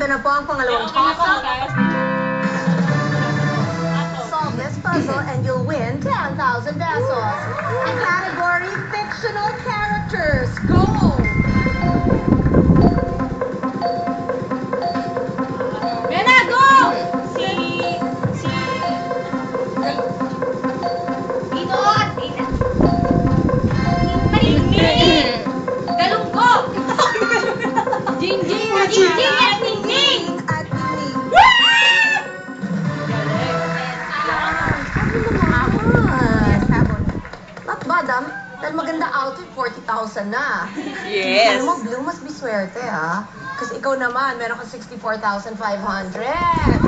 Ito na po ang pangalawang toss-up. Solve this puzzle and you'll win 10,000 pesos. Category fictional characters. Go! Bella, go! Dito at Tina. Maringning! Galungkot! Jingjing at Jingjing at Ningning! At Ningning. Not bad, dahil maganda outfit, 40,000 na. Yes. Alam mo, Blue, must be swerte, ha? Kasi ikaw naman, meron ka 64,500. Let's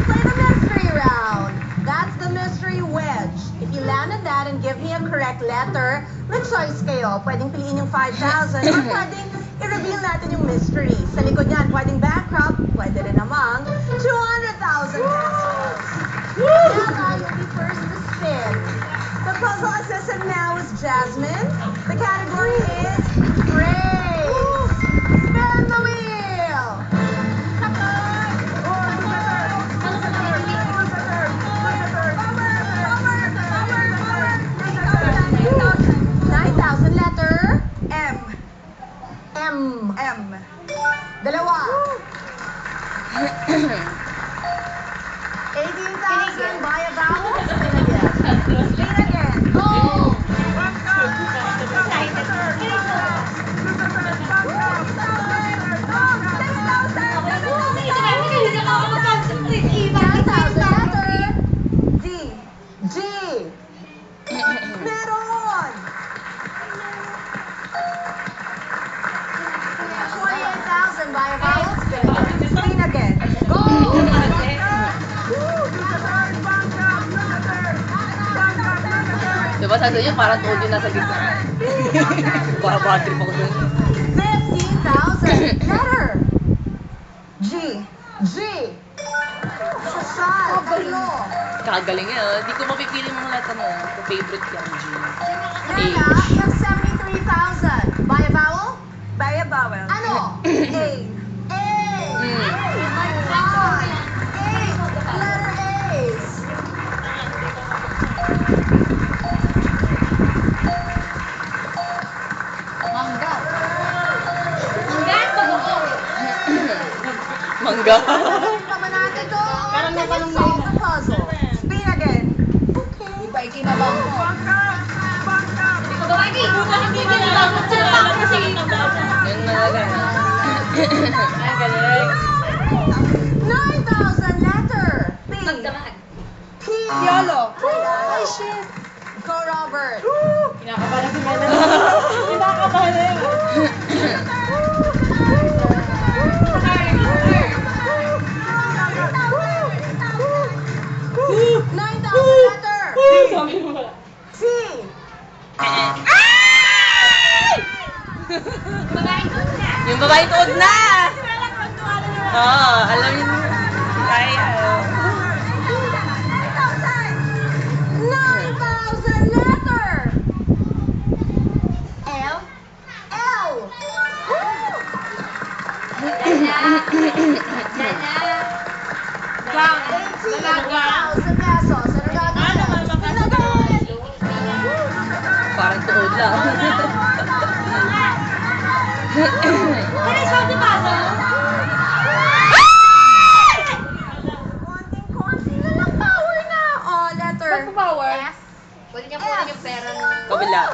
play the mystery round. That's the mystery wedge. If you landed that and give me a correct letter, may choice kayo. Pwedeng piliin yung 5,000 or pwedeng i-reveal natin yung mystery. Sa likod niyan, pwedeng backdrop, pwede rin namang 200,000 pesos. Bella, you'll be first to spin. The puzzle assistant now is Jasmine. The category is praise. Spin the wheel. 9,000 letter. M. Dalawa. 18,000 by a vowel. Spin again. Spin again. Go. 10,000 letter. G. Meron. 28,000 by a vowel. Spin again. Spin again. Go. Diba sa doon yun, parang tuod yun nasa gitna. Bad trip ako doon. 15,000 letter. G. Sasal. Tatlo. Kagaling yun. Hindi ko mapipili mga letter mo. Favorite yan, G. Nana, you have 73,000. By a vowel? By a vowel. Ano? A. My God. A. Letter A's. Mangga. Mangga. Pa ba natin to? Can you solve the puzzle? Spin again. Okay. Iba ikinabang mo. Ikaw ba lagi? Hindi kinabang. Sinabang mo kasi. Yun talaga. Ay, galing. 9,000 letter. P. Magdamag. P. Yolo. Ay, shit. Go, Robert. Kinakabahan si Mena. Kinakabahan na yun. Letter. C. Yung babae tuod na! Oo, alam niyo. Kaya. 9,000 letter. L. Gang. 18,000 pesos. Ano gagawin? Parang tuod lang. Can I solve the puzzle? Konting-konti na lang power na. Oh, letter. Power. F. Pwede niya kunin yung pera ng... Kabila.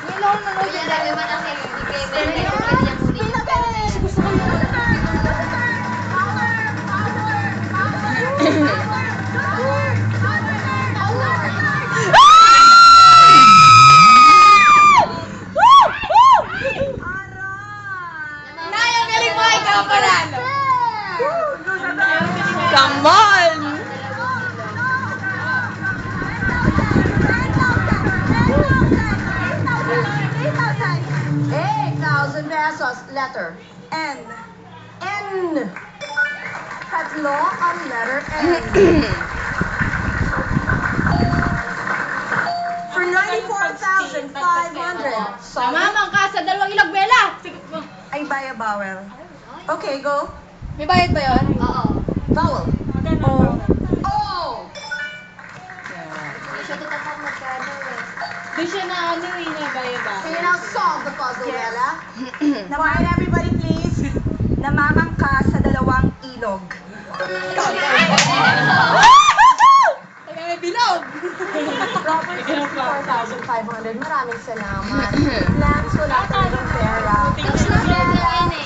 Nilaw na lang. Kuya, dami man ang ibigay. Pwede niya kunin Spin again. Gusto ko yung... Naya, galing mo ikaw panalo. Come on! 8,000 pesos. Letter. N. Tatlo ang letter N. For 94,500. Mamamang ka sa dalawang ilog, Bella. Ay, by a vowel. Okay, go. May bayad ba yun? Oo. Vowel. O. O! Hindi siya tatapak magkano eh. Di siya na ano eh, nabayad ba? Can you now solve the puzzle, Yes. Bella? Quiet, everybody, please. Namamangka sa dalawang ilog. Kaya may bilog! Robert, 64,500. Maraming salamat. Lance, wala talagang pera. Thank you.